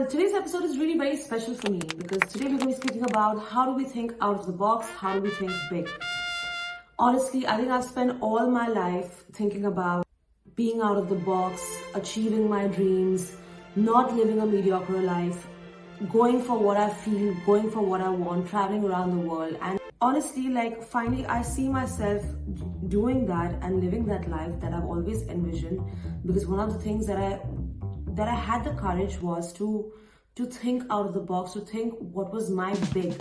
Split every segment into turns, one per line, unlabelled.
Well, today's episode is really very special for me because today we're going to be speaking about how do we think out of the box, how do we think big. Honestly, I think I've spent all my life thinking about being out of the box, achieving my dreams, not living a mediocre life, going for what I feel, going for what I want, traveling around the world. And honestly, like finally I see myself doing that and living that life that I've always envisioned, because one of the things that I had the courage was to think out of the box, to think what was my big.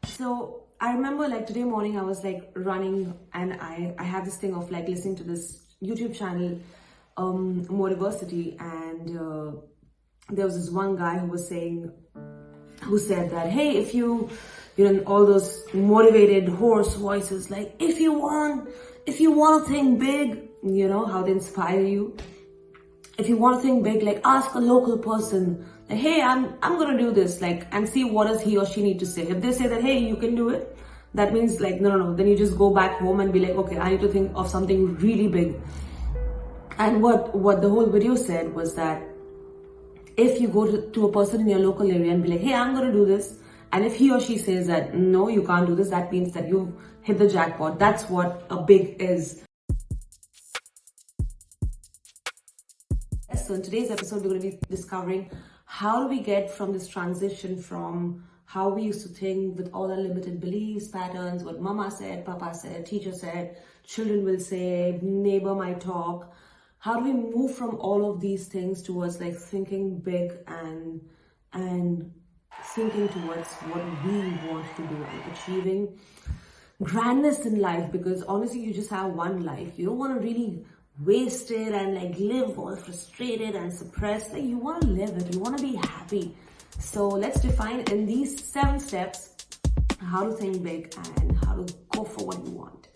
So I remember like today morning I was like running and I have this thing of like listening to this YouTube channel, Motiversity, and there was this one guy who said that, hey, if you know, all those motivated hoarse voices, like if you want to think big, you know how they inspire you. If you want to think big, like ask a local person, like, hey, I'm gonna do this, like, and see what does he or she need to say. If they say that, hey, you can do it, that means like no, then you just go back home and be like, okay, I need to think of something really big. And what the whole video said was that if you go to a person in your local area and be like, hey, I'm gonna do this, and if he or she says that no, you can't do this, that means that you've hit the jackpot. That's what a big is. So in today's episode, we're going to be discovering how do we get from this transition from how we used to think with all our limited beliefs, patterns, what mama said, papa said, teacher said, children will say, neighbor might talk. How do we move from all of these things towards like thinking big and thinking towards what we want to do and achieving grandness in life? Because honestly, you just have one life. You don't want to really waste it and like live all frustrated and suppressed. Like you want to live it, you want to be happy. So let's define in these 7 steps how to think big and how to go for what you want.